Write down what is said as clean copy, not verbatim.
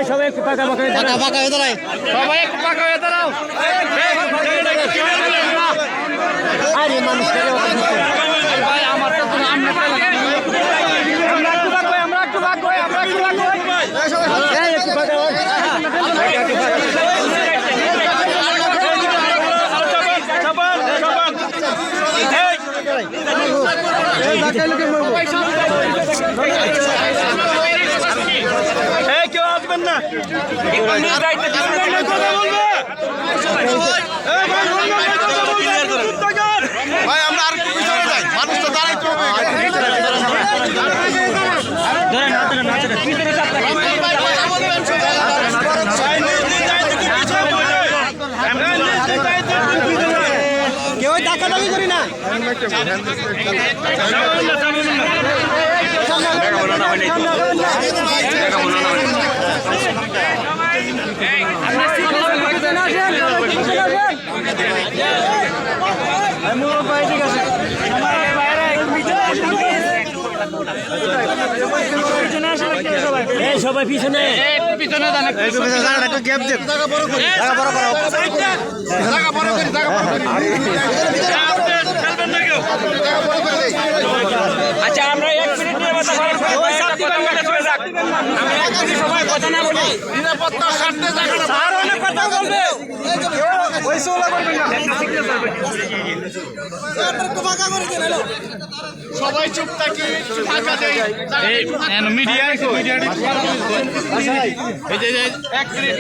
সবাই একটু পাকা হয়ে দাঁড়াও, সবাই একটু পাকা হয়ে দাঁড়াও। আরে মানুষ ভাই আমার তো আমরা একটু ভাগ করি কেউ আসবেন না ভাই, আমরা আর একটু পিছনে যাই, মানুষ তো দাঁড়াইতে হবে। কেউ টাকাটাকি করি না। সবাই পিছনে পিছনে গ্যাপ দেন। আচ্ছা আমরা 1 মিনিট নিয়ে কথা না বলি, নিরাপত্তার স্বার্থে স্যার অনেক কথা বলবে, ওই সোলা করবেন না। সবাই চুপ থাকি, ফাঁকা দেই। মিডিয়া এই যে 1 মিনিট